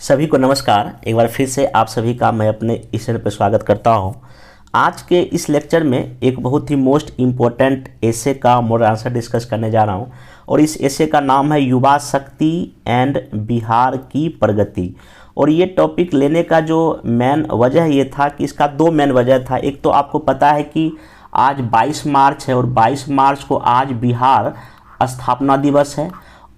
सभी को नमस्कार। एक बार फिर से आप सभी का मैं अपने इस चैनल पर स्वागत करता हूं। आज के इस लेक्चर में एक बहुत ही मोस्ट इम्पोर्टेंट एसे का मॉडल आंसर डिस्कस करने जा रहा हूं और इस एसे का नाम है युवा शक्ति एंड बिहार की प्रगति। और ये टॉपिक लेने का जो मेन वजह ये था कि इसका दो मेन वजह था। एक तो आपको पता है कि आज 22 मार्च है और 22 मार्च को आज बिहार स्थापना दिवस है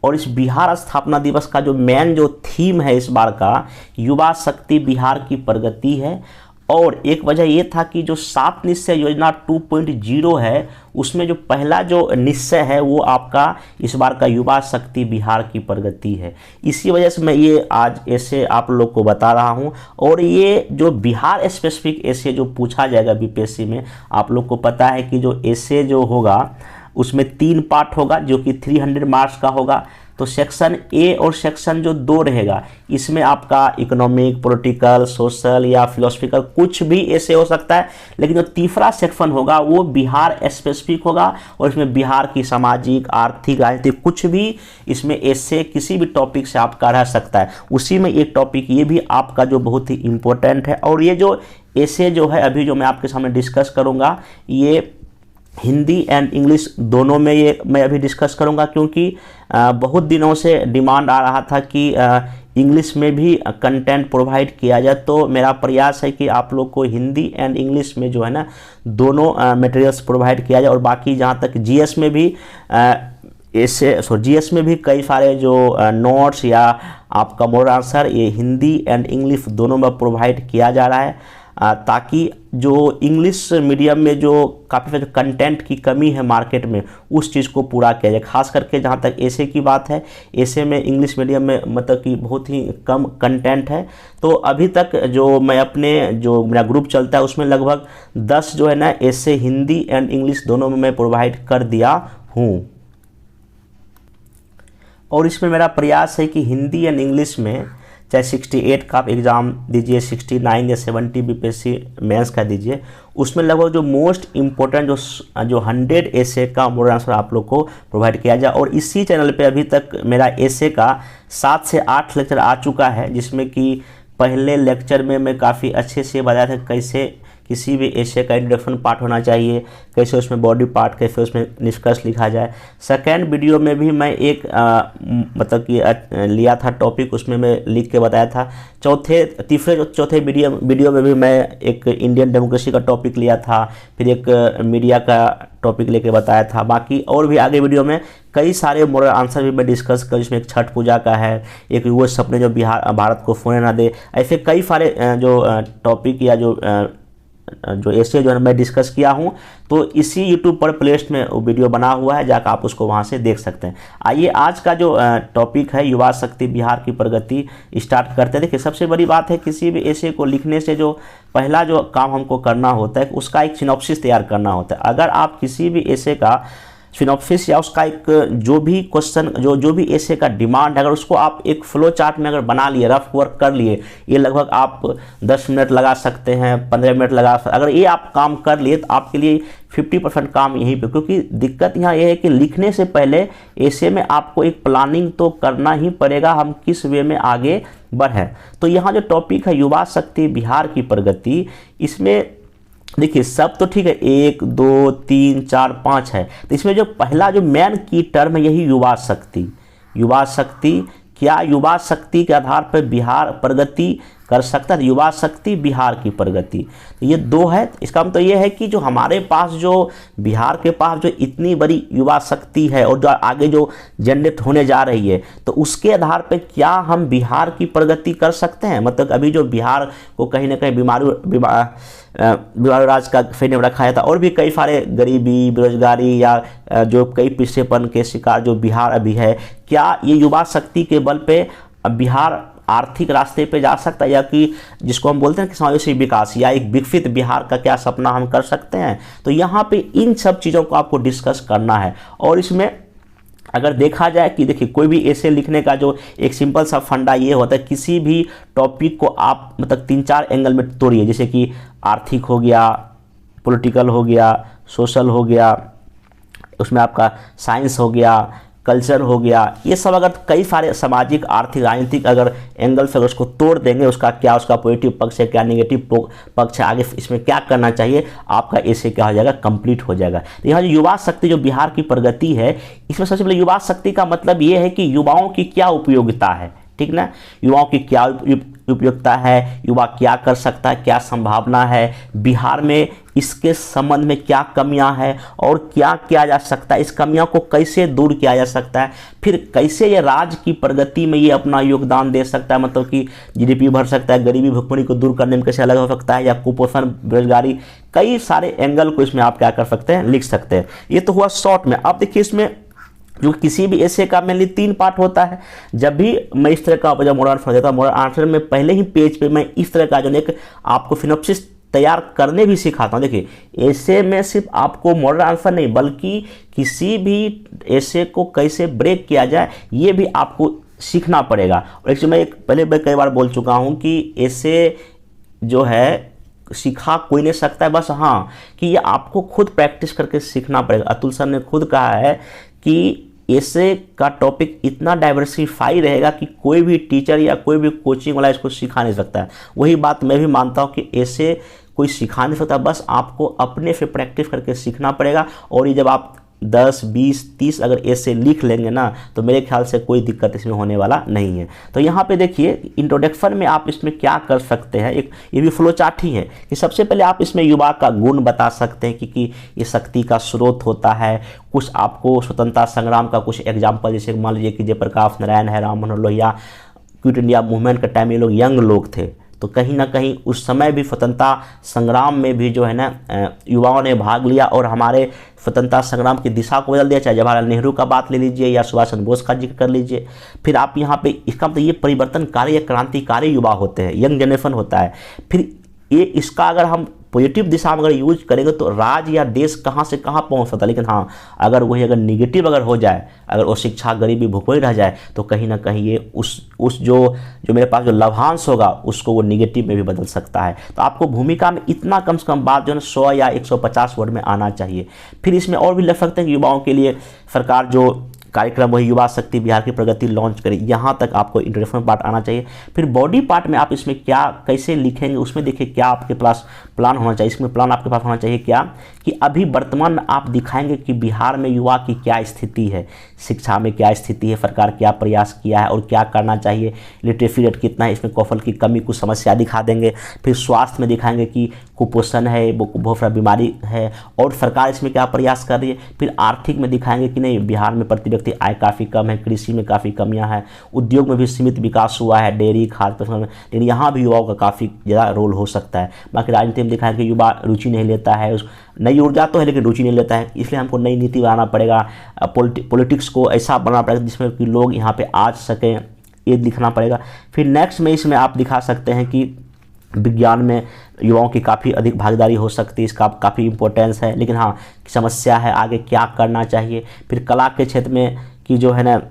और इस बिहार स्थापना दिवस का जो मेन जो थीम है इस बार का युवा शक्ति बिहार की प्रगति है। और एक वजह ये था कि जो 7 निश्चय योजना 2.0 है उसमें जो पहला जो निश्चय है वो आपका इस बार का युवा शक्ति बिहार की प्रगति है। इसी वजह से मैं ये आज ऐसे आप लोग को बता रहा हूँ। और ये जो बिहार स्पेसिफिक ऐसे जो पूछा जाएगा बीपीएससी में, आप लोग को पता है कि जो ऐसे जो होगा उसमें 3 पार्ट होगा जो कि 300 मार्क्स का होगा। तो सेक्शन ए और सेक्शन जो 2 रहेगा इसमें आपका इकोनॉमिक, पॉलिटिकल, सोशल या फिलोसफिकल कुछ भी ऐसे हो सकता है। लेकिन जो तीसरा सेक्शन होगा वो बिहार स्पेसिफिक होगा और इसमें बिहार की सामाजिक, आर्थिक, राजनीतिक कुछ भी इसमें ऐसे किसी भी टॉपिक से आपका रह सकता है। उसी में एक टॉपिक ये भी आपका जो बहुत ही इम्पोर्टेंट है। और ये जो ऐसे जो है अभी जो मैं आपके सामने डिस्कस करूँगा ये हिंदी एंड इंग्लिश दोनों में ये मैं अभी डिस्कस करूंगा, क्योंकि बहुत दिनों से डिमांड आ रहा था कि इंग्लिश में भी कंटेंट प्रोवाइड किया जाए। तो मेरा प्रयास है कि आप लोग को हिंदी एंड इंग्लिश में जो है ना दोनों मटेरियल्स प्रोवाइड किया जाए। और बाकी जहाँ तक जीएस में भी जीएस में भी कई सारे जो नोट्स या आपका मॉडल आंसर ये हिंदी एंड इंग्लिश दोनों में प्रोवाइड किया जा रहा है, ताकि जो इंग्लिश मीडियम में जो काफ़ी सारे कंटेंट की कमी है मार्केट में उस चीज़ को पूरा किया जाए। खास करके जहाँ तक ऐसे की बात है, ऐसे में इंग्लिश मीडियम में मतलब कि बहुत ही कम कंटेंट है। तो अभी तक जो मैं अपने जो मेरा ग्रुप चलता है उसमें लगभग 10 जो है ना ऐसे हिंदी एंड इंग्लिश दोनों में मैं प्रोवाइड कर दिया हूँ। और इसमें मेरा प्रयास है कि हिंदी एंड इंग्लिश में चाहे 68 का आप एग्ज़ाम दीजिए, 69 या 70 बीपीएससी मेंस का दीजिए, उसमें लगभग जो मोस्ट इम्पोर्टेंट जो 100 एसे का मॉडल आंसर आप लोग को प्रोवाइड किया जाए। और इसी चैनल पे अभी तक मेरा एसे का 7 से 8 लेक्चर आ चुका है, जिसमें कि पहले लेक्चर में मैं काफ़ी अच्छे से बताया था कैसे किसी भी एसे का इंट्रोडक्शन पार्ट होना चाहिए, कैसे उसमें बॉडी पार्ट, कैसे उसमें निष्कर्ष लिखा जाए। सेकेंड वीडियो में भी मैं एक मतलब कि लिया था टॉपिक, उसमें मैं लिख के बताया था। चौथे वीडियो में भी मैं एक इंडियन डेमोक्रेसी का टॉपिक लिया था, फिर एक मीडिया का टॉपिक लेके बताया था। बाकी और भी आगे वीडियो में कई सारे मॉडल आंसर भी मैं डिस्कस कर, जिसमें एक छठ पूजा का है, एक वो सपने जो भारत को सोने ना दे, ऐसे कई सारे जो टॉपिक या जो ऐसे जो है मैं डिस्कस किया हूं। तो इसी YouTube पर प्लेलिस्ट में वो वीडियो बना हुआ है, जाकर आप उसको वहां से देख सकते हैं। आइए आज का जो टॉपिक है युवा शक्ति बिहार की प्रगति स्टार्ट करते हैं। देखिए सबसे बड़ी बात है किसी भी ऐसे को लिखने से जो पहला जो काम हमको करना होता है उसका एक सिनॉप्सिस तैयार करना होता है। अगर आप किसी भी ऐसे का सिनॉप्सिस या उसका एक जो भी क्वेश्चन जो भी ऐसे का डिमांड है, अगर उसको आप एक फ्लो चार्ट में अगर बना लिए, रफ वर्क कर लिए, ये लगभग आप 10 मिनट लगा सकते हैं, 15 मिनट लगा सकते हैं। अगर ये आप काम कर लिए तो आपके लिए 50% काम यहीं पे, क्योंकि दिक्कत यहाँ ये है कि लिखने से पहले ऐसे में आपको एक प्लानिंग तो करना ही पड़ेगा, हम किस वे में आगे बढ़ें। तो यहाँ जो टॉपिक है युवा शक्ति बिहार की प्रगति, इसमें देखिए सब तो ठीक है, 1 2 3 4 5 है। तो इसमें जो पहला जो मेन की टर्म है यही युवा शक्ति। युवा शक्ति, क्या युवा शक्ति के आधार पर बिहार प्रगति कर सकता है? युवा शक्ति बिहार की प्रगति, तो ये 2 है। इसका मतलब ये है कि जो हमारे पास जो बिहार के पास जो इतनी बड़ी युवा शक्ति है और जो आगे जो जनरेट होने जा रही है, तो उसके आधार पे क्या हम बिहार की प्रगति कर सकते हैं? मतलब अभी जो बिहार को कहीं ना कहीं बीमारू राज का फेने में रखा था, और भी कई सारे गरीबी, बेरोजगारी या जो कई पिछड़ेपन के शिकार जो बिहार अभी है, क्या ये युवा शक्ति के बल पे बिहार आर्थिक रास्ते पे जा सकता है, या कि जिसको हम बोलते हैं कि समावेशी विकास या एक विकसित बिहार का क्या सपना हम कर सकते हैं? तो यहाँ पे इन सब चीज़ों को आपको डिस्कस करना है। और इसमें अगर देखा जाए कि देखिए कोई भी ऐसे लिखने का जो एक सिंपल सा फंडा ये होता है, किसी भी टॉपिक को आप मतलब 3-4 एंगल में तोड़िए, जैसे कि आर्थिक हो गया, पॉलिटिकल हो गया, सोशल हो गया, उसमें आपका साइंस हो गया, कल्चर हो गया, ये सब अगर कई सारे सामाजिक, आर्थिक, राजनीतिक अगर एंगल से अगर उसको तोड़ देंगे, उसका क्या, उसका पॉजिटिव पक्ष है, क्या नेगेटिव पक्ष है, आगे इसमें क्या करना चाहिए, आपका ऐसे क्या हो जाएगा, कंप्लीट हो जाएगा। तो यहाँ जो युवा शक्ति, जो बिहार की प्रगति है, इसमें सबसे पहले युवा शक्ति का मतलब ये है कि युवाओं की क्या उपयोगिता है, ठीक ना, युवाओं की क्या उपयोगिता है, युवा क्या कर सकता है, क्या संभावना है, बिहार में इसके संबंध में क्या कमियां हैं और क्या किया जा सकता है, इस कमियों को कैसे दूर किया जा सकता है, फिर कैसे ये राज्य की प्रगति में ये अपना योगदान दे सकता है, मतलब कि जीडीपी बढ़ सकता है, गरीबी भुखमरी को दूर करने में कैसे अलग हो सकता है, या कुपोषण, बेरोजगारी, कई सारे एंगल को इसमें आप क्या कर सकते हैं, लिख सकते हैं। ये तो हुआ शॉर्ट में। अब देखिए इसमें जो किसी भी ऐसे का मेनली 3 पार्ट होता है। जब भी मैं इस तरह का जब मॉडल आंसर देता हूँ, मॉडल आंसर में पहले ही पेज पे मैं इस तरह का जो एक आपको सिनॉप्सिस तैयार करने भी सिखाता हूँ। देखिए ऐसे में सिर्फ आपको मॉडल आंसर नहीं, बल्कि किसी भी ऐसे को कैसे ब्रेक किया जाए ये भी आपको सीखना पड़ेगा। और एक्चुअली मैं पहले कई बार बोल चुका हूँ कि ऐसे जो है सीखा कोई नहीं सकता है, बस हाँ कि ये आपको खुद प्रैक्टिस करके सीखना पड़ेगा। अतुल सर ने खुद कहा है कि ऐसे का टॉपिक इतना डाइवर्सिफाई रहेगा कि कोई भी टीचर या कोई भी कोचिंग वाला इसको सिखा नहीं सकता है। वही बात मैं भी मानता हूँ कि ऐसे कोई सिखा नहीं सकता, बस आपको अपने से प्रैक्टिस करके सीखना पड़ेगा। और ये जब आप 10, 20, 30 अगर ऐसे लिख लेंगे ना, तो मेरे ख्याल से कोई दिक्कत इसमें होने वाला नहीं है। तो यहाँ पे देखिए इंट्रोडक्शन में आप इसमें क्या कर सकते हैं, एक ये भी फ्लो चार्ट ही है कि सबसे पहले आप इसमें युवा का गुण बता सकते हैं कि ये शक्ति का स्रोत होता है। कुछ आपको स्वतंत्रता संग्राम का कुछ एग्जाम्पल, जैसे मान लीजिए कि जयप्रकाश नारायण है, Ram Manohar Lohia, quit India movement के टाइम ये लोग यंग लोग थे, तो कहीं ना कहीं उस समय भी स्वतंत्रता संग्राम में भी जो है ना युवाओं ने भाग लिया और हमारे स्वतंत्रता संग्राम की दिशा को बदल दिया। चाहे जवाहरलाल नेहरू का बात ले लीजिए या सुभाष चंद्र बोस का जिक्र कर लीजिए। फिर आप यहाँ पे इसका मतलब ये परिवर्तनकारी या क्रांतिकारी युवा होते हैं, यंग जनरेशन होता है। फिर ये इसका अगर हम पॉजिटिव दिशा में अगर यूज करेंगे तो राज्य या देश कहाँ से कहाँ पहुँच सकता है। लेकिन हाँ अगर वही अगर निगेटिव अगर हो जाए, अगर वो शिक्षा, गरीबी, भुखमरी रह जाए, तो कहीं ना कहीं ये उस जो मेरे पास जो लाभांश होगा उसको वो निगेटिव में भी बदल सकता है। तो आपको भूमिका में इतना कम से कम बात जो है 100 या 150 वर्ड में आना चाहिए। फिर इसमें और भी लग सकते हैं कि युवाओं के लिए सरकार जो कार्यक्रम वही युवा शक्ति बिहार की प्रगति लॉन्च करें, यहाँ तक आपको इंट्रोडक्शन पार्ट आना चाहिए। फिर बॉडी पार्ट में आप इसमें क्या कैसे लिखेंगे, उसमें देखिए क्या आपके पास प्लान होना चाहिए। इसमें प्लान आपके पास होना चाहिए क्या कि अभी वर्तमान में आप दिखाएंगे कि बिहार में युवा की क्या स्थिति है, शिक्षा में क्या स्थिति है, सरकार क्या प्रयास किया है और क्या करना चाहिए, लिटरेसी रेट कितना है, इसमें कौशल की कमी, कुछ समस्या दिखा देंगे। फिर स्वास्थ्य में दिखाएंगे कि कुपोषण है, बहुत सारा बीमारी है और सरकार इसमें क्या प्रयास कर रही है। फिर आर्थिक में दिखाएंगे कि नहीं बिहार में प्रति व्यक्ति आय काफ़ी कम है, कृषि में काफ़ी कमियां हैं, उद्योग में भी सीमित विकास हुआ है, डेयरी, खाद्य प्रसंस्करण में, लेकिन यहाँ भी युवाओं का काफ़ी ज़्यादा रोल हो सकता है। बाकी राजनीति में दिखाएंगे कि युवा रुचि नहीं लेता है, नई ऊर्जा तो है लेकिन रुचि नहीं लेता है, इसलिए हमको नई नीति बनाना पड़ेगा, पॉलिटिक्स को ऐसा बनाना पड़ेगा जिसमें कि लोग यहाँ पे आ सकें, ये लिखना पड़ेगा। फिर नेक्स्ट में इसमें आप दिखा सकते हैं कि विज्ञान में युवाओं की काफ़ी अधिक भागीदारी हो सकती है, इसका काफ़ी इंपॉर्टेंस है, लेकिन हाँ समस्या है आगे क्या करना चाहिए। फिर कला के क्षेत्र में कि जो है ना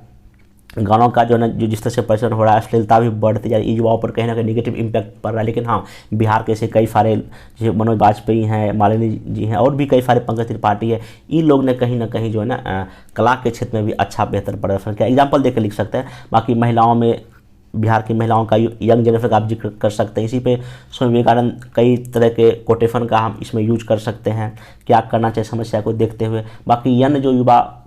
गानों का जो है जो जिस तरह से प्रचलन हो रहा है, अश्लीलता भी बढ़ती जा रही है, युवाओं पर कहीं ना कहीं नेगेटिव इम्पैक्ट पड़ रहा है। लेकिन हाँ बिहार के ऐसे कई सारे जैसे मनोज वाजपेयी हैं, मालिनी जी हैं और भी कई सारे, पंकज त्रिपाठी है, इन लोग ने कहीं ना कहीं जो है ना कला के क्षेत्र में भी अच्छा बेहतर प्रदर्शन किया। एग्जाम्पल देकर लिख सकते हैं। बाकी महिलाओं में बिहार की महिलाओं का यंग जनरेशन का आप जिक्र कर सकते हैं। इसी पे स्वामी विवेकानंद कई तरह के कोटेशन का हम इसमें यूज कर सकते हैं, क्या करना चाहिए समस्या को देखते हुए। बाकी यंग जो युवा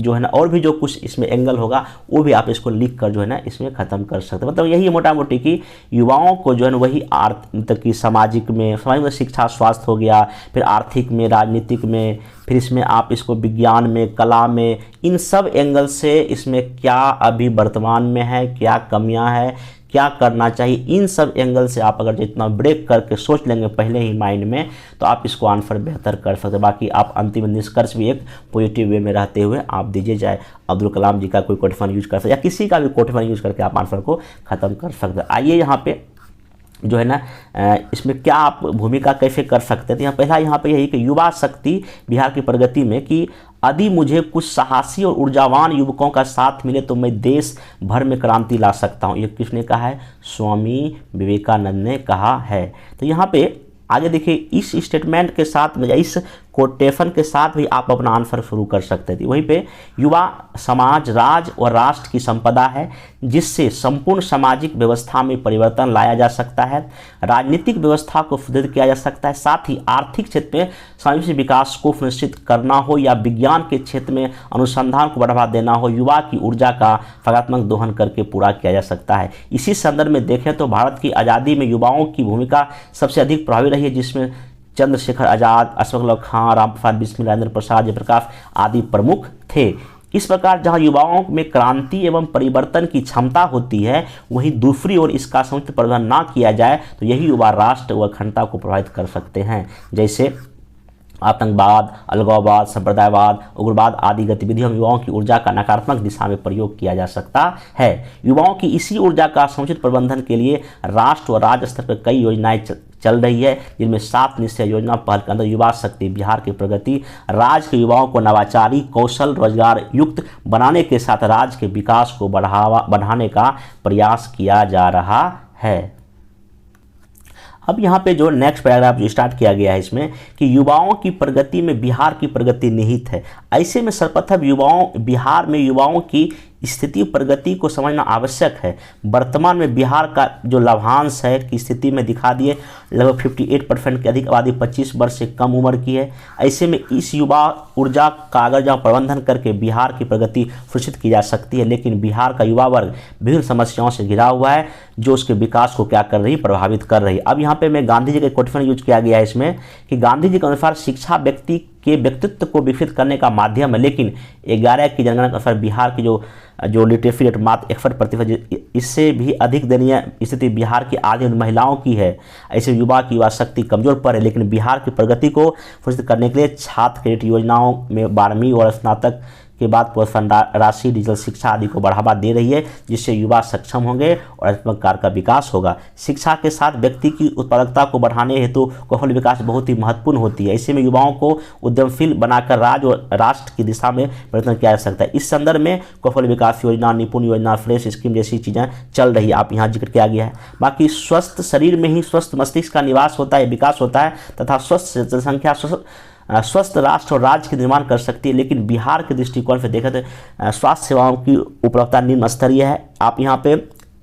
जो है ना और भी जो कुछ इसमें एंगल होगा वो भी आप इसको लिख कर जो है ना इसमें ख़त्म कर सकते हैं। मतलब यही मोटा मोटी कि युवाओं को जो है ना वही मतलब कि समाज में शिक्षा, स्वास्थ्य हो गया, फिर आर्थिक में, राजनीतिक में, फिर इसमें आप इसको विज्ञान में, कला में, इन सब एंगल से इसमें क्या अभी वर्तमान में है, क्या कमियां हैं, क्या करना चाहिए, इन सब एंगल से आप अगर जितना ब्रेक करके सोच लेंगे पहले ही माइंड में, तो आप इसको आंसर बेहतर कर सकते हैं। बाकी आप अंतिम निष्कर्ष भी एक पॉजिटिव वे में रहते हुए आप दीजिए, चाहे अब्दुल कलाम जी का कोई कोटेशन यूज कर सकते या किसी का भी कोटेशन यूज करके आप आंसर को ख़त्म कर सकते हैं। आइए यहाँ पे जो है ना इसमें क्या आप भूमिका कैसे कर सकते हैं। तो यहाँ पहला यहाँ पे यही कि युवा शक्ति बिहार की प्रगति में कि यदि मुझे कुछ साहसी और ऊर्जावान युवकों का साथ मिले तो मैं देश भर में क्रांति ला सकता हूँ। ये किसने कहा है? स्वामी विवेकानंद ने कहा है। तो यहाँ पे आगे देखिए इस स्टेटमेंट के साथ में, इस कोटेशन के साथ भी आप अपना आंसर शुरू कर सकते थे। वहीं पे युवा समाज राज्य और राष्ट्र की संपदा है जिससे संपूर्ण सामाजिक व्यवस्था में परिवर्तन लाया जा सकता है, राजनीतिक व्यवस्था को सुदृढ़ किया जा सकता है, साथ ही आर्थिक क्षेत्र में सामाजिक विकास को सुनिश्चित करना हो या विज्ञान के क्षेत्र में अनुसंधान को बढ़ावा देना हो, युवा की ऊर्जा का सकारात्मक दोहन करके पूरा किया जा सकता है। इसी संदर्भ में देखें तो भारत की आज़ादी में युवाओं की भूमिका सबसे अधिक प्रभावी रही है, जिसमें चंद्रशेखर आज़ाद, अशफाक उल्लाह खां, राम प्रसाद बिस्मिल, राजेंद्र प्रसाद, जयप्रकाश आदि प्रमुख थे। इस प्रकार जहां युवाओं में क्रांति एवं परिवर्तन की क्षमता होती है, वहीं दूसरी ओर इसका समुचित प्रबंधन ना किया जाए तो यही युवा राष्ट्र व अखंडता को प्रभावित कर सकते हैं। जैसे आतंकवाद, अलगाववाद, संप्रदायवाद, उग्रवाद आदि गतिविधियों में युवाओं की ऊर्जा का नकारात्मक दिशा में प्रयोग किया जा सकता है। युवाओं की इसी ऊर्जा का समुचित प्रबंधन के लिए राष्ट्र व राज्य स्तर पर कई योजनाएं चल रही है, जिनमें 7 निश्चय योजना पहल के अंदर युवा शक्ति बिहार की प्रगति, राज्य के युवाओं को नवाचारी कौशल रोजगार युक्त बनाने के साथ राज्य के विकास को बढ़ाने का प्रयास किया जा रहा है। अब यहाँ पे जो नेक्स्ट पैराग्राफ जो स्टार्ट किया गया है इसमें कि युवाओं की प्रगति में बिहार की प्रगति निहित है। ऐसे में सर्वप्रथम बिहार में युवाओं की स्थिति प्रगति को समझना आवश्यक है। वर्तमान में बिहार का जो लाभांश है की स्थिति में दिखा दिए, लगभग 58% की अधिक आबादी 25 वर्ष से कम उम्र की है। ऐसे में इस युवा ऊर्जा का अगर जहाँ प्रबंधन करके बिहार की प्रगति सुनिश्चित की जा सकती है, लेकिन बिहार का युवा वर्ग विभिन्न समस्याओं से घिरा हुआ है जो उसके विकास को क्या कर रही, प्रभावित कर रही। अब यहाँ पे मैं गांधी जी का कोटेशन यूज किया गया है इसमें कि गांधी जी के अनुसार शिक्षा व्यक्ति के व्यक्तित्व को विकसित करने का माध्यम है, लेकिन 11 की जनगणना के अनुसार बिहार की जो लिटरेसी रेट मात्र 61%, इससे भी अधिक दयनीय स्थिति बिहार की आधी महिलाओं की है। ऐसे युवा की युवा शक्ति कमजोर पर है, लेकिन बिहार की प्रगति को सुनिश्चित करने के लिए छात्र क्रेडिट योजनाओं में 12वीं और स्नातक के बाद प्रोत्साहन राशि, डिजिटल शिक्षा आदि को बढ़ावा दे रही है, जिससे युवा सक्षम होंगे और रचनात्मक कार्य का विकास होगा। शिक्षा के साथ व्यक्ति की उत्पादकता को बढ़ाने हेतु कौशल विकास बहुत ही महत्वपूर्ण होती है। ऐसे में युवाओं को उद्यमशील बनाकर राज्य और राष्ट्र की दिशा में परिवर्तन किया जा सकता है। इस संदर्भ में कौशल विकास योजना, निपुण योजना, फ्रेश स्कीम जैसी चीज़ें चल रही है, आप यहाँ जिक्र किया गया है। बाकी स्वस्थ शरीर में ही स्वस्थ मस्तिष्क का निवास होता है, विकास होता है तथा स्वस्थ जनसंख्या स्वस्थ राष्ट्र और राज्य के निर्माण कर सकती है। लेकिन बिहार के दृष्टिकोण से देखा तो स्वास्थ्य सेवाओं की उपलब्धता निम्न स्तरीय है। आप यहाँ पे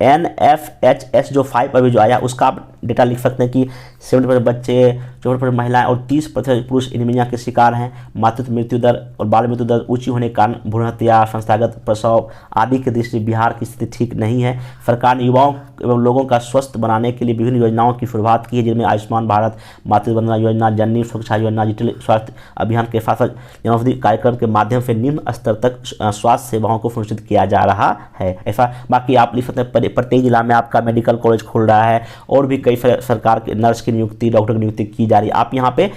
NFHS जो 5 अभी जो आया उसका आप डेटा लिख सकते हैं कि 70% बच्चे, 64% महिलाएं और 30% पुरुष एनीमिया के शिकार हैं। मातृत्व मृत्यु दर और बाल मृत्यु दर ऊंची होने के कारण भ्रूण हत्या, संस्थागत प्रसव आदि के दृष्टि बिहार की स्थिति ठीक नहीं है। सरकार ने युवाओं एवं लोगों का स्वस्थ बनाने के लिए विभिन्न योजनाओं की शुरुआत की है, जिनमें आयुष्मान भारत, मातृ वंदना योजना, जननी सुरक्षा योजना, डिजिटल स्वास्थ्य अभियान के साथ जनौषधि कार्यक्रम के माध्यम से निम्न स्तर तक स्वास्थ्य सेवाओं को सुनिश्चित किया जा रहा है। ऐसा बाकी आप लिख सकते हैं, प्रत्येक जिला में आपका मेडिकल कॉलेज खुल रहा है और भी कई सरकार के नर्स की नियुक्ति, डॉक्टर की नियुक्ति की जा रही है। आप यहाँ पे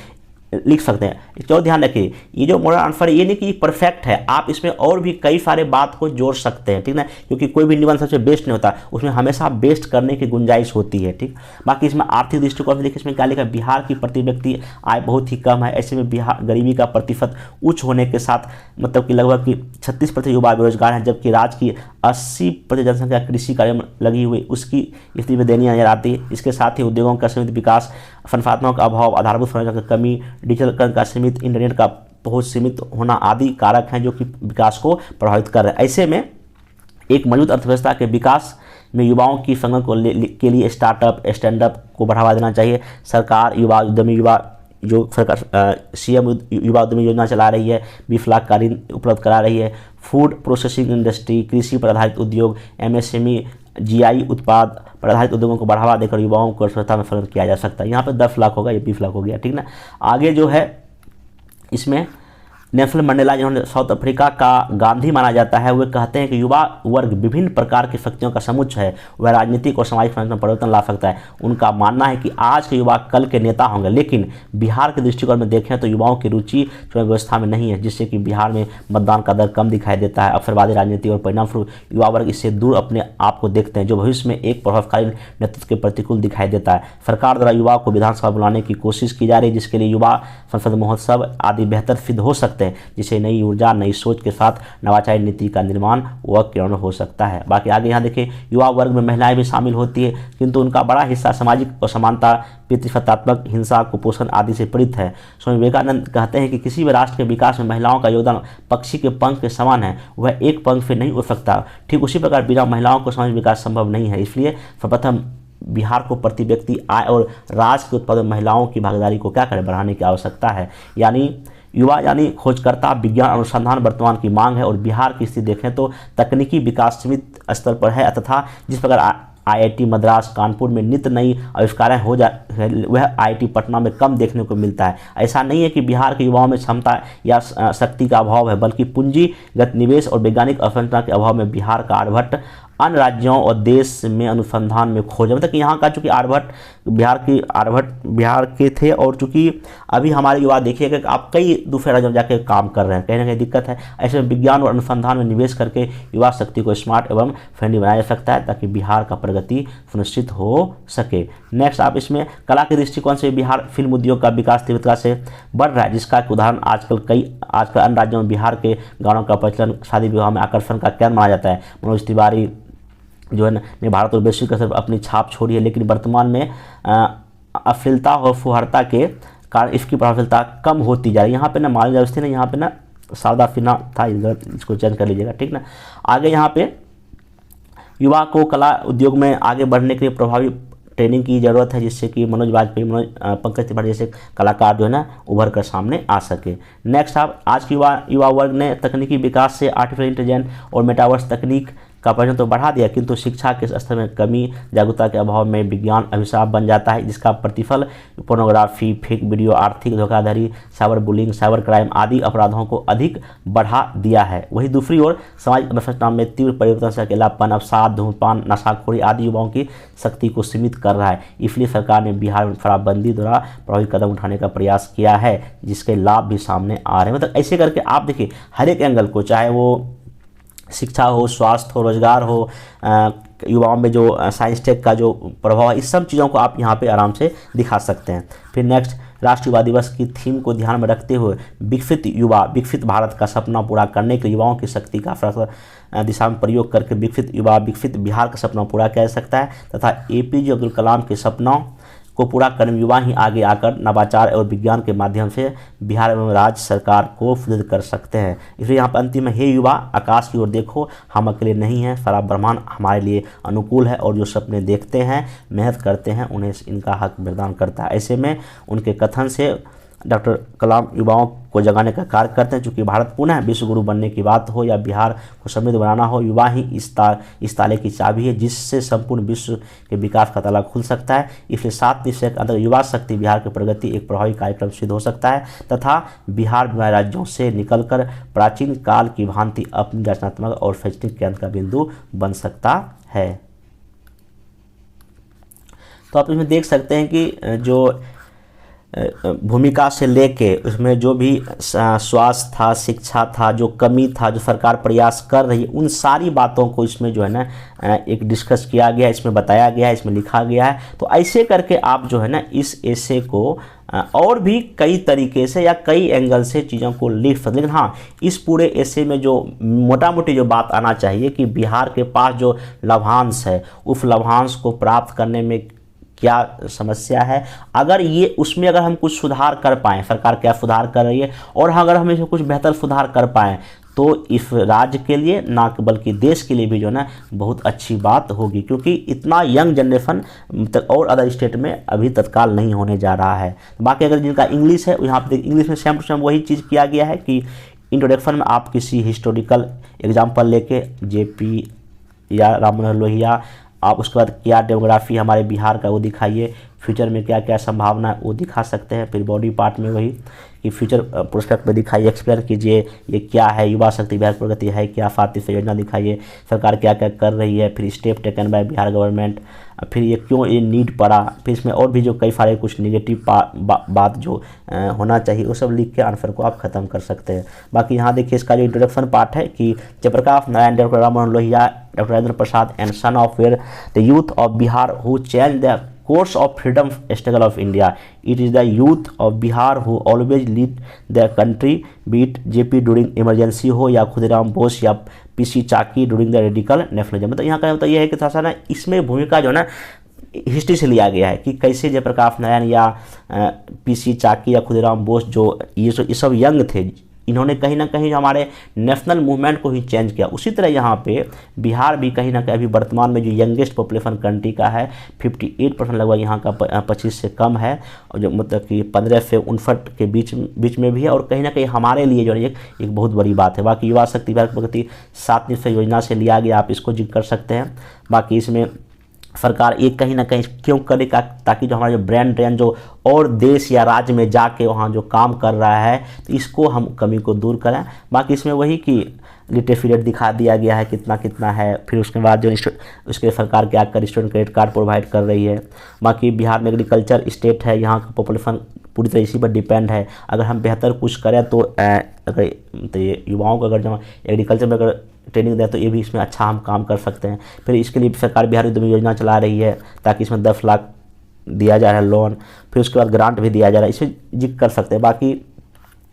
लिख सकते हैं। एक तो ध्यान रखिए, ये जो मॉडल आंसर है ये नहीं कि परफेक्ट है, आप इसमें और भी कई सारे बात को जोड़ सकते हैं, ठीक ना, क्योंकि कोई भी निबंध सबसे बेस्ट नहीं होता, उसमें हमेशा बेस्ट करने की गुंजाइश होती है, ठीक। बाकी इसमें आर्थिक दृष्टिकोण से देखिए, इसमें क्या लिखा है, बिहार की प्रति व्यक्ति आय बहुत ही कम है। ऐसे में बिहार गरीबी का प्रतिशत उच्च होने के साथ मतलब कि लगभग कि 36% युवा बेरोजगार हैं, जबकि राज्य की 80% जनसंख्या कृषि कार्य में लगी हुई, उसकी स्थिति में दयनीय नजर आती है। इसके साथ ही उद्योगों का सीमित विकास, संसाधनों का अभाव, आधारभूत संरचना की कमी, डिजिटल का सीमित, इंटरनेट का बहुत सीमित होना आदि कारक हैं जो कि विकास को प्रभावित कर रहे हैं। ऐसे में एक मजबूत अर्थव्यवस्था के विकास में युवाओं की संगठन को के लिए स्टार्टअप, स्टैंडअप को बढ़ावा देना चाहिए। सरकार युवा उद्यमी जो सरकार CM युवा उद्यमी योजना चला रही है, 20 लाख का ऋण उपलब्ध करा रही है। फूड प्रोसेसिंग इंडस्ट्री, कृषि पर आधारित उद्योग, MSME, GI उत्पाद पर आधारित उद्योगों को बढ़ावा देकर युवाओं को अर्थव्यवस्था में संलग्न किया जा सकता है। यहाँ पे 10 लाख होगा, ये 20 लाख हो गया, ठीक ना। आगे जो है इसमें नेल्सन मंडेला, जिन्होंने साउथ अफ्रीका का गांधी माना जाता है, वे कहते हैं कि युवा वर्ग विभिन्न प्रकार की शक्तियों का समुच्चय है, वह राजनीतिक और सामाजिक में परिवर्तन ला सकता है। उनका मानना है कि आज के युवा कल के नेता होंगे, लेकिन बिहार के दृष्टिकोण में देखें तो युवाओं की रुचि चुनाव व्यवस्था में नहीं है, जिससे कि बिहार में मतदान का दर कम दिखाई देता है। अवसरवादी राजनीति और परिणामस्वरूप युवा वर्ग इससे दूर अपने आप को देखते हैं, जो भविष्य में एक प्रभावशाली नेतृत्व के प्रतिकूल दिखाई देता है। सरकार द्वारा युवा को विधानसभा बुलाने की कोशिश की जा रही है, जिसके लिए युवा संसद महोत्सव आदि बेहतर सिद्ध हो सकते हैं। हैं, जिससे नई ऊर्जा, नई सोच के साथ नवाचारी नीति का निर्माण व किरण हो सकता है। बाकी आगे यहाँ देखिए, युवा वर्ग में महिलाएं भी शामिल होती है, किंतु उनका बड़ा हिस्सा सामाजिक असमानता, पितृसत्तात्मक हिंसा, कुपोषण आदि से पीड़ित है। स्वामी विवेकानंद कहते हैं कि किसी भी राष्ट्र के विकास में महिलाओं का योगदान पक्षी के पंख के समान है, वह एक पंख से नहीं उड़ सकता। ठीक उसी प्रकार बिना महिलाओं को समाज विकास संभव नहीं है। इसलिए सर्वप्रथम बिहार को प्रति व्यक्ति आय और राज के उत्पादन में महिलाओं की भागीदारी को क्या करें, बढ़ाने की आवश्यकता है। यानी युवा यानी खोजकर्ता, विज्ञान अनुसंधान वर्तमान की मांग है और बिहार की स्थिति देखें तो तकनीकी विकास सीमित स्तर पर है तथा जिस प्रकार IIT मद्रास, कानपुर में नित्य नई आविष्कारें हो जा वह IIT पटना में कम देखने को मिलता है। ऐसा नहीं है कि बिहार के युवाओं में क्षमता या शक्ति का अभाव है, बल्कि पूंजीगत निवेश और वैज्ञानिक अवसंरचना के अभाव में बिहार का आर्यभट्ट अन्य राज्यों और देश में अनुसंधान में खोज है। मतलब कि यहाँ का चूँकि आर्यभट्ट बिहार के थे और चूँकि अभी हमारे युवा देखिएगा कि आप कई दूसरे राज्यों में जाकर काम कर रहे हैं, कहीं ना कहीं दिक्कत है। ऐसे में विज्ञान और अनुसंधान में निवेश करके युवा शक्ति को स्मार्ट एवं फ्रेंडली बनाया जा सकता है ताकि बिहार का प्रगति सुनिश्चित हो सके। नेक्स्ट आप इसमें कला के दृष्टिकोण से बिहार फिल्म उद्योग का विकास तीव्रता से बढ़ रहा है, जिसका एक उदाहरण आजकल अन्य राज्यों में बिहार के गानों का प्रचलन शादी विवाह में आकर्षण का केंद्र माना जाता है। मनोज तिवारी जो है ने भारत और वैश्विक स्तर पर अपनी छाप छोड़ी है, लेकिन वर्तमान में अश्लीलता और फुहरता के कारण इसकी प्रभावशीलता कम होती जा रही है। यहाँ पे ना मालिनी अवस्थी ने यहाँ पे ना शारदा सिन्हा था, इसको चेंज कर लीजिएगा, ठीक ना। आगे यहाँ पे युवा को कला उद्योग में आगे बढ़ने के लिए प्रभावी ट्रेनिंग की ज़रूरत है, जिससे कि मनोज वाजपेयी, पंकज त्रिपाठी जैसे कलाकार जो है ना उभर कर सामने आ सके। नेक्स्ट आप आज की युवा वर्ग ने तकनीकी विकास से आर्टिफिशियल इंटेलिजेंस और मेटावर्स तकनीक का प्रचलन तो बढ़ा दिया, किंतु शिक्षा के स्तर में कमी, जागरूकता के अभाव में विज्ञान अभिशाप बन जाता है, जिसका प्रतिफल पोर्नोग्राफी, फेक वीडियो, आर्थिक धोखाधड़ी, साइबर बुलिंग, साइबर क्राइम आदि अपराधों को अधिक बढ़ा दिया है। वहीं दूसरी ओर समाज अवसंरचना में तीव्र परिवर्तन से अकेलापन, अवसाद, धूम्रपान, नशाखोरी आदि युवाओं की शक्ति को सीमित कर रहा है। इसलिए सरकार ने बिहार में शराबबंदी द्वारा प्रभावी कदम उठाने का प्रयास किया है, जिसके लाभ भी सामने आ रहे हैं। मतलब ऐसे करके आप देखिए हर एक एंगल को, चाहे वो शिक्षा हो, स्वास्थ्य हो, रोजगार हो, युवाओं में जो साइंस टेक का जो प्रभाव है, इस सब चीज़ों को आप यहाँ पे आराम से दिखा सकते हैं। फिर नेक्स्ट, राष्ट्रीय युवा दिवस की थीम को ध्यान में रखते हुए विकसित युवा, विकसित भारत का सपना पूरा करने के लिए युवाओं की शक्ति का फैसला दिशा में प्रयोग करके विकसित युवा, विकसित बिहार का सपना पूरा किया जा सकता है तथा APJ अब्दुल कलाम के सपनों को पूरा करने में युवा ही आगे आकर नवाचार और विज्ञान के माध्यम से बिहार एवं राज्य सरकार को सुदृढ़ कर सकते हैं। इसलिए यहाँ पर अंतिम में, हे युवा, आकाश की ओर देखो, हम अकेले नहीं हैं, सारा ब्रह्मांड हमारे लिए अनुकूल है और जो सपने देखते हैं, मेहनत करते हैं, उन्हें इनका हक प्रदान करता है। ऐसे में उनके कथन से डॉक्टर कलाम युवाओं को जगाने का कार्य करते हैं। चूँकि भारत पुनः विश्व गुरु बनने की बात हो या बिहार को समृद्ध बनाना हो, युवा ही इस ताले की चाबी है जिससे संपूर्ण विश्व के विकास का ताला खुल सकता है। इसलिए 7 निश्चय के अंदर युवा शक्ति बिहार की प्रगति एक प्रभावी कार्यक्रम सिद्ध हो सकता है तथा बिहार राज्यों से निकलकर प्राचीन काल की भांति अपनी रचनात्मक और शैक्षणिक केंद्र का बिंदु बन सकता है। तो आप इसमें देख सकते हैं कि जो भूमिका से लेके उसमें जो भी स्वास्थ्य था, शिक्षा था, जो कमी था, जो सरकार प्रयास कर रही है, उन सारी बातों को इसमें जो है ना एक डिस्कस किया गया, इसमें बताया गया है, इसमें लिखा गया है। तो ऐसे करके आप जो है ना इस एसे को और भी कई तरीके से या कई एंगल से चीज़ों को लिख सकते। लेकिन हाँ, इस पूरे एसे में जो मोटा मोटी जो बात आना चाहिए कि बिहार के पास जो लाभांश है, उस लाभांश को प्राप्त करने में क्या समस्या है, अगर ये उसमें अगर हम कुछ सुधार कर पाएँ, सरकार क्या सुधार कर रही है, और अगर हम इसमें कुछ बेहतर सुधार कर पाएँ तो इस राज्य के लिए ना बल्कि देश के लिए भी जो है ना बहुत अच्छी बात होगी, क्योंकि इतना यंग जनरेशन और अदर स्टेट में अभी तत्काल नहीं होने जा रहा है। बाकी अगर जिनका इंग्लिश है, यहाँ पे इंग्लिश में सेम टू सेम वही चीज़ किया गया है कि इंट्रोडक्शन में आप किसी हिस्टोरिकल एग्जाम्पल लेके JP या राम मनोहर लोहिया, आप उसके बाद क्या डेमोग्राफी हमारे बिहार का वो दिखाइए, फ्यूचर में क्या क्या संभावना है वो दिखा सकते हैं। फिर बॉडी पार्ट में वही कि फ्यूचर प्रोस्पेक्ट में दिखाइए, एक्सप्लेन कीजिए ये क्या है, युवा शक्ति बिहार प्रगति है क्या, 7 योजना दिखाइए, सरकार क्या क्या कर रही है, फिर step taken by Bihar government, फिर ये क्यों ये नीड पड़ा, फिर इसमें और भी जो कई सारे कुछ निगेटिव बात जो होना चाहिए वो सब लिख के आंसर को आप ख़त्म कर सकते हैं। बाकी यहाँ देखिए इसका जो इंट्रोडक्शन पार्ट है कि Jayaprakash Narayan, doctor Ram Manohar Lohia, doctor Rajendra Prasad and son of where the youth of Bihar who change the course of freedom struggle of India, it is the youth of Bihar who always lead the country, be it JP during emergency हो या खुदीराम बोस या PC Chaki during the radical nationalism. मतलब यहाँ का मतलब ये है कि थोड़ा सा ना इसमें भूमिका जो है ना हिस्ट्री से लिया गया है कि कैसे जयप्रकाश नारायण या पीसी चाकी या खुदीराम बोस जो ये सब यंग थे, इन्होंने कहीं ना कहीं हमारे नेशनल मूवमेंट को ही चेंज किया। उसी तरह यहाँ पे बिहार भी कहीं ना कहीं अभी वर्तमान में जो यंगेस्ट पॉपुलेशन कंट्री का है 58% लगभग यहाँ का 25 से कम है, और जो मतलब कि 15 से 59 के बीच में भी है, और कहीं ना कहीं हमारे लिए जो है एक बहुत बड़ी बात है। बाकी युवा शक्ति भारत प्रगति 7 निश्चय योजना से लिया गया, आप इसको जिक्र कर सकते हैं। बाकी इसमें सरकार एक कहीं ना कहीं क्यों करेगा, ताकि जो हमारा जो ब्रेन ड्रेन जो और देश या राज्य में जाके वहाँ जो काम कर रहा है तो इसको हम कमी को दूर करें। बाकी इसमें वही कि लिटरेसी पीरियड दिखा दिया गया है कितना कितना है, फिर उसके बाद जो उसके सरकार क्या कर स्टूडेंट क्रेडिट कार्ड प्रोवाइड कर रही है। बाकी बिहार में एग्रीकल्चर स्टेट है, यहाँ का पॉपुलेशन पूरी तरह इसी पर डिपेंड है। अगर हम बेहतर कुछ करें तो अगर तो ये युवाओं को अगर जो एग्रीकल्चर में अगर ट्रेनिंग दें तो ये भी इसमें अच्छा हम काम कर सकते हैं। फिर इसके लिए सरकार बिहार उद्यमी योजना चला रही है ताकि इसमें 10 लाख दिया जा रहा है लोन, फिर उसके बाद ग्रांट भी दिया जा रहा है, इसे जिक्र कर सकते हैं। बाकी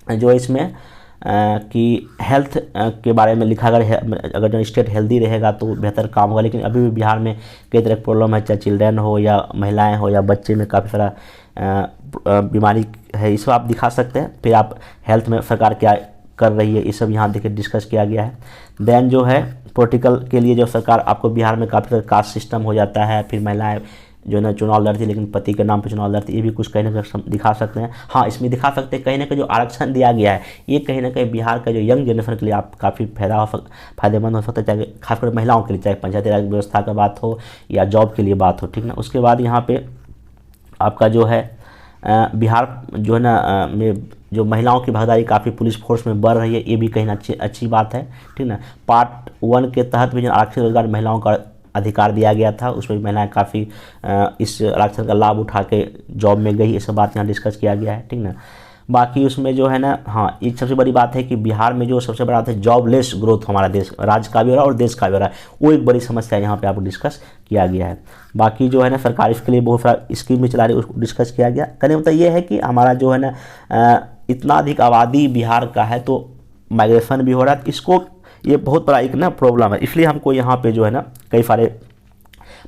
जो इसमें कि हेल्थ के बारे में लिखा गया है, अगर जो स्टेट हेल्दी रहेगा तो बेहतर काम होगा। लेकिन अभी भी बिहार में कई तरह की प्रॉब्लम है, चाहे चिल्ड्रन हो या महिलाएं हो या बच्चे में काफ़ी सारा बीमारी है, इसको आप दिखा सकते हैं। फिर आप हेल्थ में सरकार क्या कर रही है ये सब यहाँ देखिए डिस्कस किया गया है। देन जो है पॉलिटिकल के लिए जो सरकार आपको बिहार में काफ़ी सारा कास्ट सिस्टम हो जाता है, फिर महिलाएं जो है ना चुनाव लड़ती लेकिन पति के नाम पे चुनाव लड़ती, ये भी कुछ कहीं ना कहीं दिखा सकते हैं। हाँ, इसमें दिखा सकते हैं कहीं ना कहीं जो आरक्षण दिया गया है ये कहीं ना कहीं बिहार का जो यंग जनरेशन के लिए आप काफ़ी फायदेमंद हो सकता है, चाहे खासकर महिलाओं के लिए, चाहे पंचायती राज व्यवस्था का बात हो या जॉब के लिए बात हो, ठीक ना। उसके बाद यहाँ पे आपका जो है बिहार जो है ना में जो महिलाओं की भागीदारी काफ़ी पुलिस फोर्स में बढ़ रही है, ये भी कहीं ना अच्छी बात है, ठीक ना। पार्ट 1 के तहत भी जो आरक्षित रोजगार महिलाओं का अधिकार दिया गया था, उसमें महिलाएं काफ़ी इस आरक्षण का लाभ उठा के जॉब में गई, ये सब बात यहाँ डिस्कस किया गया है, ठीक ना। बाकी उसमें जो है ना, हाँ, एक सबसे बड़ी बात है कि बिहार में जो सबसे बड़ा बात है जॉबलेस ग्रोथ हमारा देश राज्य का भी हो रहा है और देश का भी हो रहा है, वो एक बड़ी समस्या यहाँ पे आपको डिस्कस किया गया है। बाकी जो है ना सरकार इसके लिए बहुत सारा स्कीम भी चला रही है, उसको डिस्कस किया गया। कहने मतलब ये है कि हमारा जो है ना इतना अधिक आबादी बिहार का है तो माइग्रेशन भी हो रहा है, इसको ये बहुत बड़ा एक ना प्रॉब्लम है, इसलिए हमको यहाँ पे जो है ना कई सारे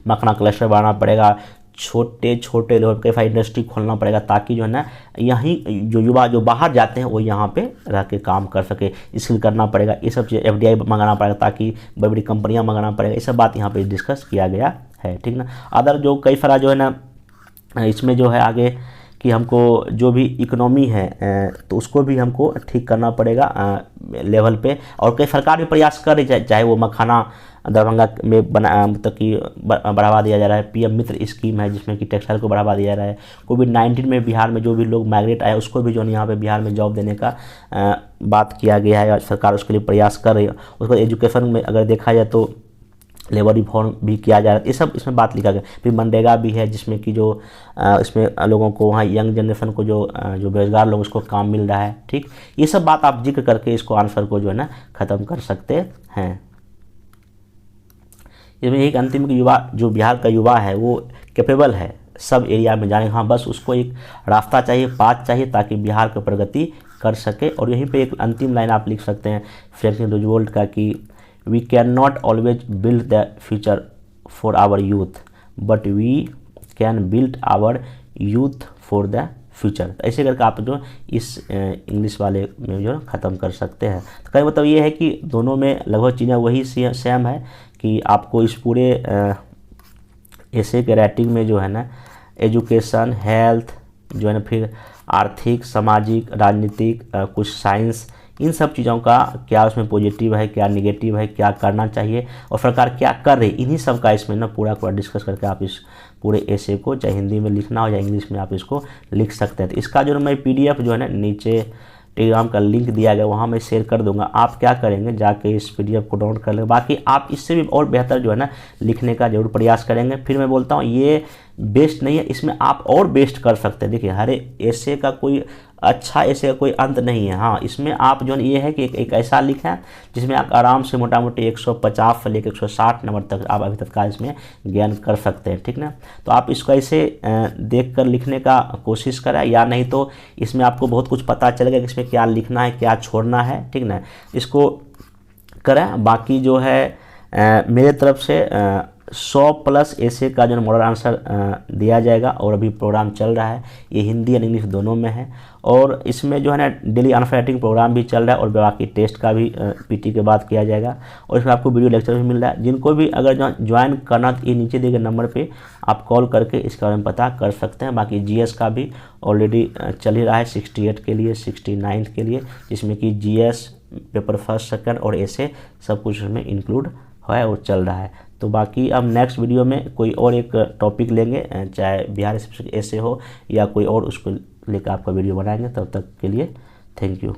मखना क्लस्टर बनाना पड़ेगा, छोटे छोटे लेवल कई सारी इंडस्ट्री खोलना पड़ेगा, ताकि जो है ना यहीं जो युवा जो बाहर जाते हैं वो यहाँ पे रह के काम कर सके, स्किल करना पड़ेगा, ये सब चीज़ FDI मंगाना पड़ेगा, ताकि बड़ी बड़ी कंपनियाँ मंगाना पड़ेगा, ये सब बात यहाँ पे डिस्कस किया गया है, ठीक ना। अदर जो कई सारा जो है ना इसमें जो है आगे कि हमको जो भी इकोनॉमी है तो उसको भी हमको ठीक करना पड़ेगा लेवल पे, और कई सरकार भी प्रयास कर रही है, चाहे वो मखाना दरभंगा में बना मतलब कि बढ़ावा दिया जा रहा है, PM मित्र स्कीम है जिसमें कि टेक्सटाइल को बढ़ावा दिया जा रहा है। कोविड-19 में बिहार में जो भी लोग माइग्रेट आए उसको भी जो है यहाँ पे बिहार में जॉब देने का बात किया गया है, सरकार उसके लिए प्रयास कर रही है। उसको एजुकेशन में अगर देखा जाए तो लेबर रिफॉर्म भी किया जा रहा है, ये सब इसमें बात लिखा गया। फिर मनरेगा भी है जिसमें कि जो इसमें लोगों को वहाँ यंग जनरेशन को जो बेरोजगार लोग उसको काम मिल रहा है, ठीक। ये सब बात आप जिक्र करके इसको आंसर को जो है ना ख़त्म कर सकते हैं। इसमें एक अंतिम कि युवा जो बिहार का युवा है वो कैपेबल है सब एरिया में जाने, हाँ बस उसको एक रास्ता चाहिए, पाथ चाहिए, ताकि बिहार की प्रगति कर सके। और यहीं पे एक अंतिम लाइन आप लिख सकते हैं फ्रैंकलिन रूजवेल्ट का कि we can not always build the future for our youth but we can build our youth for the future. ऐसे करके आप जो इस इंग्लिश वाले में जो ख़त्म कर सकते हैं। तो कहीं मतलब ये है कि दोनों में लगभग चीज़ें वही सेम है कि आपको इस पूरे ऐसे के राइटिंग में जो है ना एजुकेशन, हेल्थ जो है ना, फिर आर्थिक, सामाजिक, राजनीतिक, कुछ साइंस, इन सब चीज़ों का क्या उसमें पॉजिटिव है, क्या नेगेटिव है, क्या करना चाहिए और सरकार क्या कर रही, इन्हीं सब का इसमें ना पूरा डिस्कस करके आप इस पूरे ऐसे को चाहे हिंदी में लिखना हो या इंग्लिश में आप इसको लिख सकते हैं। तो इसका जो मैं PDF जो है ना नीचे टेलीग्राम का लिंक दिया गया वहाँ मैं शेयर कर दूंगा, आप क्या करेंगे जाके इस PDF को डाउनलोड कर लेंगे। बाकी आप इससे भी और बेहतर जो है ना लिखने का जरूर प्रयास करेंगे। फिर मैं बोलता हूँ ये बेस्ट नहीं है, इसमें आप और बेस्ट कर सकते हैं। देखिए हर ऐसे का कोई अच्छा ऐसे कोई अंत नहीं है। हाँ, इसमें आप जो ये है कि एक ऐसा लिखें जिसमें आप आराम से मोटा मोटी 150 से लेकर 160 नंबर तक आप अभी तत्काल इसमें ज्ञान कर सकते हैं, ठीक ना। तो आप इसको ऐसे देख कर लिखने का कोशिश करें, या नहीं तो इसमें आपको बहुत कुछ पता चलेगा कि इसमें क्या लिखना है क्या छोड़ना है, ठीक ना। इसको करें। बाकी जो है मेरे तरफ से 100+ ऐसे का जो मॉडल आंसर दिया जाएगा, और अभी प्रोग्राम चल रहा है, ये हिंदी और इंग्लिश दोनों में है। और इसमें जो है ना डेली आंसर राइटिंग प्रोग्राम भी चल रहा है, और बाकी टेस्ट का भी पीटी के बाद किया जाएगा, और इसमें आपको वीडियो लेक्चर भी मिल रहा है। जिनको भी अगर ज्वाइन करना तो ये नीचे दिए गए नंबर पे आप कॉल करके इसके बारे में पता कर सकते हैं। बाकी जीएस का भी ऑलरेडी चल ही रहा है 68 के लिए, 69 के लिए, जिसमें कि जीएस पेपर फर्स्ट सेकंड और ऐसे सब कुछ उसमें इंक्लूड है और चल रहा है। तो बाकी अब नेक्स्ट वीडियो में कोई और एक टॉपिक लेंगे, चाहे बिहार स्पेसिफिक ऐसे हो या कोई और, उसको लेकर आपका वीडियो बनाएंगे। तब तक के लिए थैंक यू।